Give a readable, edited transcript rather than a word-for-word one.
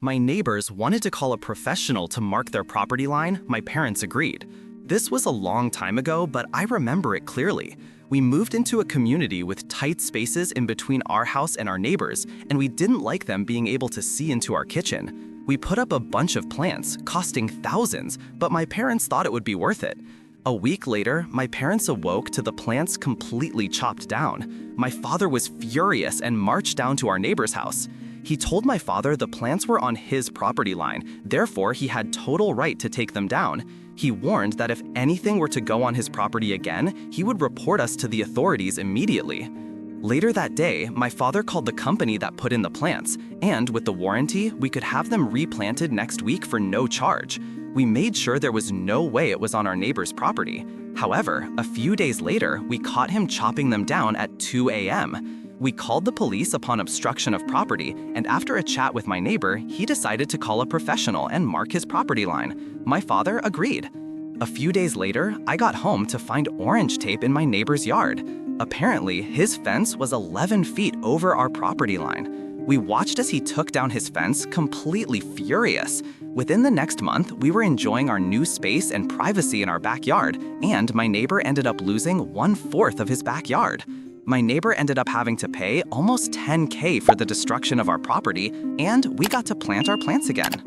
My neighbors wanted to call a professional to mark their property line. My parents agreed. This was a long time ago, but I remember it clearly. We moved into a community with tight spaces in between our house and our neighbors, and we didn't like them being able to see into our kitchen. We put up a bunch of plants, costing thousands, but my parents thought it would be worth it. A week later, my parents awoke to the plants completely chopped down. My father was furious and marched down to our neighbor's house. He told my father the plants were on his property line, therefore he had total right to take them down. He warned that if anything were to go on his property again, he would report us to the authorities immediately. Later that day, my father called the company that put in the plants, and with the warranty, we could have them replanted next week for no charge. We made sure there was no way it was on our neighbor's property. However, a few days later, we caught him chopping them down at 2 a.m. We called the police upon obstruction of property, and after a chat with my neighbor, he decided to call a professional and mark his property line. My father agreed. A few days later, I got home to find orange tape in my neighbor's yard. Apparently, his fence was 11 feet over our property line. We watched as he took down his fence, completely furious. Within the next month, we were enjoying our new space and privacy in our backyard, and my neighbor ended up losing 1/4 of his backyard. My neighbor ended up having to pay almost $10K for the destruction of our property, and we got to plant our plants again.